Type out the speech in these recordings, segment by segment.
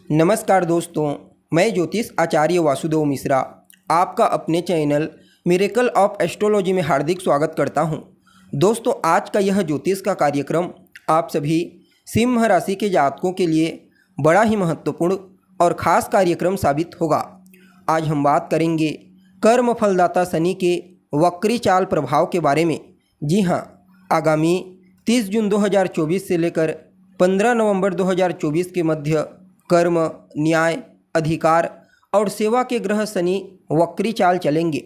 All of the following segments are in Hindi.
नमस्कार दोस्तों, मैं ज्योतिष आचार्य वासुदेव मिश्रा आपका अपने चैनल मिरेकल ऑफ एस्ट्रोलॉजी में हार्दिक स्वागत करता हूं। दोस्तों, आज का यह ज्योतिष का कार्यक्रम आप सभी सिंह राशि के जातकों के लिए बड़ा ही महत्वपूर्ण और ख़ास कार्यक्रम साबित होगा। आज हम बात करेंगे कर्म फलदाता शनि के वक्री चाल प्रभाव के बारे में। जी हाँ, आगामी 30 जून 2024 से लेकर 15 नवंबर 2024 के मध्य कर्म, न्याय, अधिकार और सेवा के ग्रह शनि वक्री चाल चलेंगे।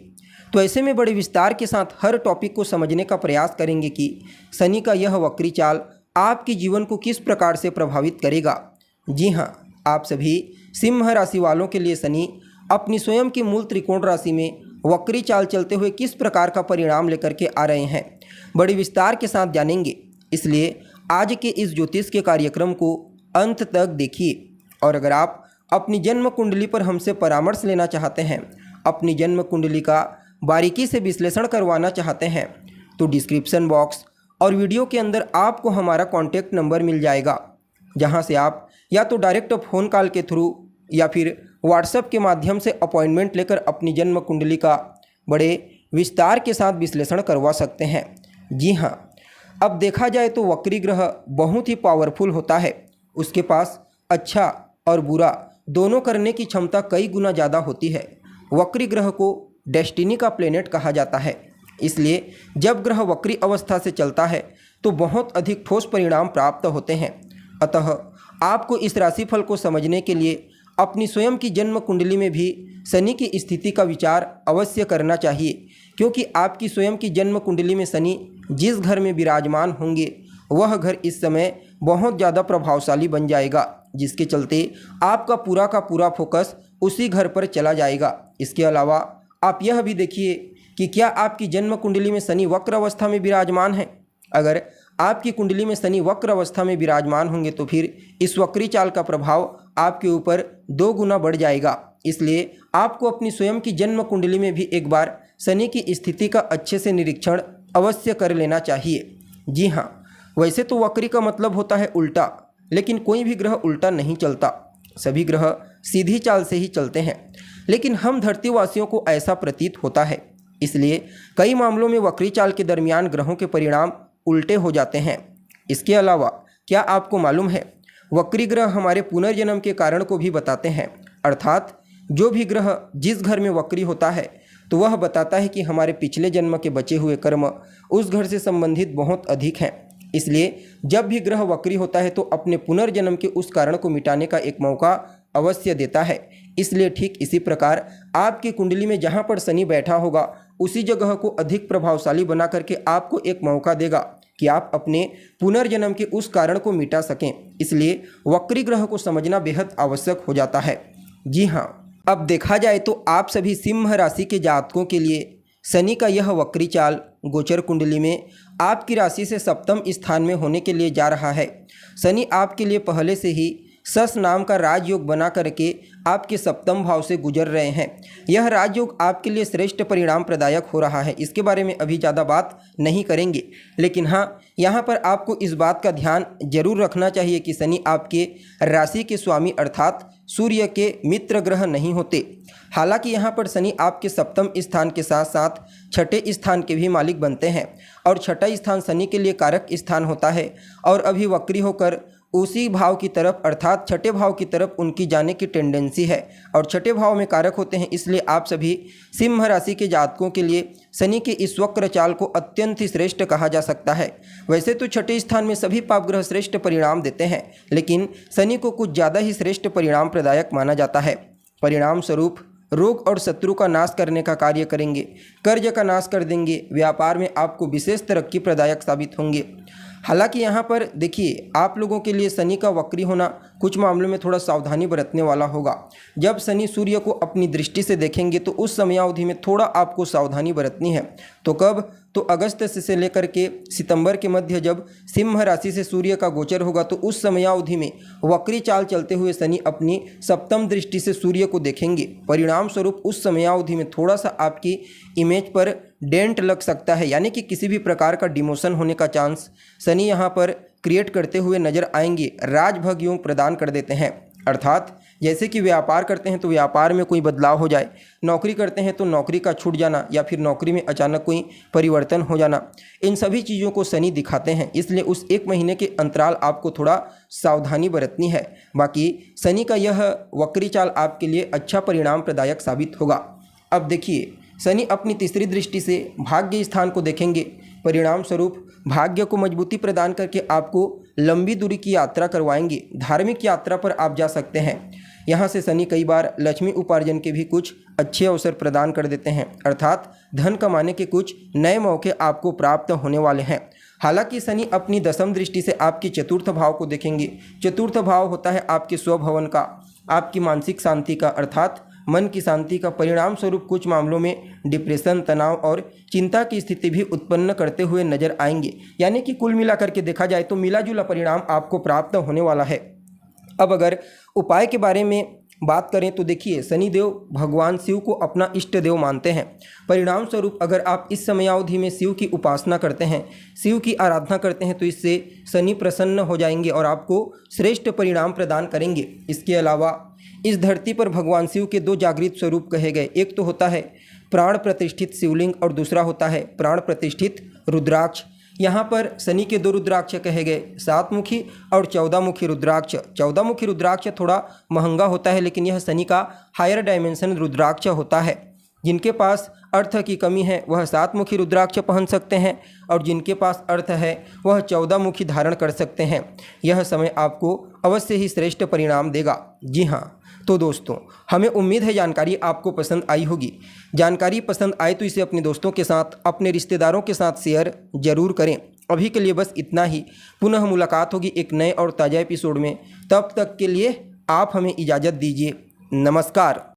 तो ऐसे में बड़े विस्तार के साथ हर टॉपिक को समझने का प्रयास करेंगे कि शनि का यह वक्री चाल आपके जीवन को किस प्रकार से प्रभावित करेगा। जी हाँ, आप सभी सिंह राशि वालों के लिए शनि अपनी स्वयं की मूल त्रिकोण राशि में वक्री चाल चलते हुए किस प्रकार का परिणाम लेकर के आ रहे हैं, बड़े विस्तार के साथ जानेंगे। इसलिए आज के इस ज्योतिष के कार्यक्रम को अंत तक देखिए। और अगर आप अपनी जन्म कुंडली पर हमसे परामर्श लेना चाहते हैं, अपनी जन्म कुंडली का बारीकी से विश्लेषण करवाना चाहते हैं, तो डिस्क्रिप्शन बॉक्स और वीडियो के अंदर आपको हमारा कॉन्टैक्ट नंबर मिल जाएगा, जहां से आप या तो डायरेक्ट फ़ोन कॉल के थ्रू या फिर व्हाट्सएप के माध्यम से अपॉइंटमेंट लेकर अपनी जन्म कुंडली का बड़े विस्तार के साथ विश्लेषण करवा सकते हैं। जी हाँ, अब देखा जाए तो वक्री ग्रह बहुत ही पावरफुल होता है। उसके पास अच्छा और बुरा दोनों करने की क्षमता कई गुना ज़्यादा होती है। वक्री ग्रह को डेस्टिनी का प्लेनेट कहा जाता है। इसलिए जब ग्रह वक्री अवस्था से चलता है तो बहुत अधिक ठोस परिणाम प्राप्त होते हैं। अतः आपको इस राशिफल को समझने के लिए अपनी स्वयं की जन्म कुंडली में भी शनि की स्थिति का विचार अवश्य करना चाहिए, क्योंकि आपकी स्वयं की जन्म कुंडली में शनि जिस घर में विराजमान होंगे वह घर इस समय बहुत ज़्यादा प्रभावशाली बन जाएगा, जिसके चलते आपका पूरा का पूरा फोकस उसी घर पर चला जाएगा। इसके अलावा आप यह भी देखिए कि क्या आपकी जन्म कुंडली में शनि वक्र अवस्था में विराजमान है। अगर आपकी कुंडली में शनि वक्र अवस्था में विराजमान होंगे तो फिर इस वक्री चाल का प्रभाव आपके ऊपर 2 गुना बढ़ जाएगा। इसलिए आपको अपनी स्वयं की जन्म कुंडली में भी एक बार शनि की स्थिति का अच्छे से निरीक्षण अवश्य कर लेना चाहिए। जी हाँ, वैसे तो वक्री का मतलब होता है उल्टा, लेकिन कोई भी ग्रह उल्टा नहीं चलता, सभी ग्रह सीधी चाल से ही चलते हैं। लेकिन हम धरतीवासियों को ऐसा प्रतीत होता है, इसलिए कई मामलों में वक्री चाल के दरमियान ग्रहों के परिणाम उल्टे हो जाते हैं। इसके अलावा क्या आपको मालूम है, वक्री ग्रह हमारे पुनर्जन्म के कारण को भी बताते हैं। अर्थात जो भी ग्रह जिस घर में वक्री होता है तो वह बताता है कि हमारे पिछले जन्म के बचे हुए कर्म उस घर से संबंधित बहुत अधिक हैं। इसलिए जब भी ग्रह वक्री होता है तो अपने पुनर्जन्म के उस कारण को मिटाने का एक मौका अवश्य देता है। इसलिए ठीक इसी प्रकार आपकी कुंडली में जहाँ पर शनि बैठा होगा उसी जगह को अधिक प्रभावशाली बना करके आपको एक मौका देगा कि आप अपने पुनर्जन्म के उस कारण को मिटा सकें। इसलिए वक्री ग्रह को समझना बेहद आवश्यक हो जाता है। जी हाँ, अब देखा जाए तो आप सभी सिंह राशि के जातकों के लिए शनि का यह वक्री चाल गोचर कुंडली में आपकी राशि से सप्तम स्थान में होने के लिए जा रहा है। शनि आपके लिए पहले से ही सस नाम का राजयोग बना करके आपके सप्तम भाव से गुजर रहे हैं। यह राजयोग आपके लिए श्रेष्ठ परिणाम प्रदायक हो रहा है। इसके बारे में अभी ज़्यादा बात नहीं करेंगे, लेकिन हाँ, यहाँ पर आपको इस बात का ध्यान जरूर रखना चाहिए कि शनि आपके राशि के स्वामी अर्थात सूर्य के मित्र ग्रह नहीं होते। हालांकि यहाँ पर शनि आपके सप्तम स्थान के साथ साथ छठे स्थान के भी मालिक बनते हैं, और छठा स्थान शनि के लिए कारक स्थान होता है, और अभी वक्री होकर उसी भाव की तरफ अर्थात छठे भाव की तरफ उनकी जाने की टेंडेंसी है, और छठे भाव में कारक होते हैं। इसलिए आप सभी सिंह राशि के जातकों के लिए शनि के इस वक्र चाल को अत्यंत ही श्रेष्ठ कहा जा सकता है। वैसे तो छठे स्थान में सभी पाप ग्रह श्रेष्ठ परिणाम देते हैं, लेकिन शनि को कुछ ज़्यादा ही श्रेष्ठ परिणाम प्रदायक माना जाता है। परिणाम स्वरूप रोग और शत्रु का नाश करने का कार्य करेंगे, कर्ज का नाश कर देंगे, व्यापार में आपको विशेष तरक्की प्रदायक साबित होंगे। हालांकि यहाँ पर देखिए, आप लोगों के लिए शनि का वक्री होना कुछ मामलों में थोड़ा सावधानी बरतने वाला होगा। जब शनि सूर्य को अपनी दृष्टि से देखेंगे तो उस समयावधि में थोड़ा आपको सावधानी बरतनी है। तो कब? तो अगस्त से लेकर के सितंबर के मध्य जब सिंह राशि से सूर्य का गोचर होगा तो उस समयावधि में वक्री चाल चलते हुए शनि अपनी सप्तम दृष्टि से सूर्य को देखेंगे। परिणाम स्वरूप उस समयावधि में थोड़ा सा आपकी इमेज पर डेंट लग सकता है, यानी कि किसी भी प्रकार का डिमोशन होने का चांस शनि यहाँ पर क्रिएट करते हुए नजर आएंगे, राजभोग योग प्रदान कर देते हैं। अर्थात जैसे कि व्यापार करते हैं तो व्यापार में कोई बदलाव हो जाए, नौकरी करते हैं तो नौकरी का छूट जाना या फिर नौकरी में अचानक कोई परिवर्तन हो जाना, इन सभी चीज़ों को शनि दिखाते हैं। इसलिए उस 1 महीने के अंतराल आपको थोड़ा सावधानी बरतनी है। बाकी शनि का यह वक्री चाल आपके लिए अच्छा परिणाम प्रदायक साबित होगा। अब देखिए, शनि अपनी तीसरी दृष्टि से भाग्य स्थान को देखेंगे। परिणाम स्वरूप भाग्य को मजबूती प्रदान करके आपको लंबी दूरी की यात्रा करवाएंगे। धार्मिक यात्रा पर आप जा सकते हैं। यहाँ से शनि कई बार लक्ष्मी उपार्जन के भी कुछ अच्छे अवसर प्रदान कर देते हैं, अर्थात धन कमाने के कुछ नए मौके आपको प्राप्त होने वाले हैं। हालांकि शनि अपनी दशम दृष्टि से आपके चतुर्थ भाव को देखेंगे। चतुर्थ भाव होता है आपके स्वभवन का, आपकी मानसिक शांति का, अर्थात मन की शांति का। परिणाम स्वरूप कुछ मामलों में डिप्रेशन, तनाव और चिंता की स्थिति भी उत्पन्न करते हुए नजर आएंगे। यानी कि कुल मिलाकर के देखा जाए तो मिला जुला परिणाम आपको प्राप्त होने वाला है। अब अगर उपाय के बारे में बात करें तो देखिए, शनिदेव भगवान शिव को अपना इष्ट देव मानते हैं। परिणाम स्वरूप अगर आप इस समयावधि में शिव की उपासना करते हैं, शिव की आराधना करते हैं तो इससे शनि प्रसन्न हो जाएंगे और आपको श्रेष्ठ परिणाम प्रदान करेंगे। इसके अलावा इस धरती पर भगवान शिव के 2 जागृत स्वरूप कहे गए। एक तो होता है प्राण प्रतिष्ठित शिवलिंग और दूसरा होता है प्राण प्रतिष्ठित रुद्राक्ष। यहाँ पर शनि के 2 रुद्राक्ष कहे गए, 7 मुखी और 14 मुखी रुद्राक्ष। 14 मुखी रुद्राक्ष थोड़ा महंगा होता है, लेकिन यह शनि का हायर डायमेंशन रुद्राक्ष होता है। जिनके पास अर्थ की कमी है वह 7 मुखी रुद्राक्ष पहन सकते हैं और जिनके पास अर्थ है वह 14 मुखी धारण कर सकते हैं। यह समय आपको अवश्य ही श्रेष्ठ परिणाम देगा। जी हाँ, तो दोस्तों, हमें उम्मीद है जानकारी आपको पसंद आई होगी। जानकारी पसंद आए तो इसे अपने दोस्तों के साथ, अपने रिश्तेदारों के साथ शेयर जरूर करें। अभी के लिए बस इतना ही। पुनः मुलाकात होगी एक नए और ताज़ा एपिसोड में। तब तक के लिए आप हमें इजाज़त दीजिए। नमस्कार।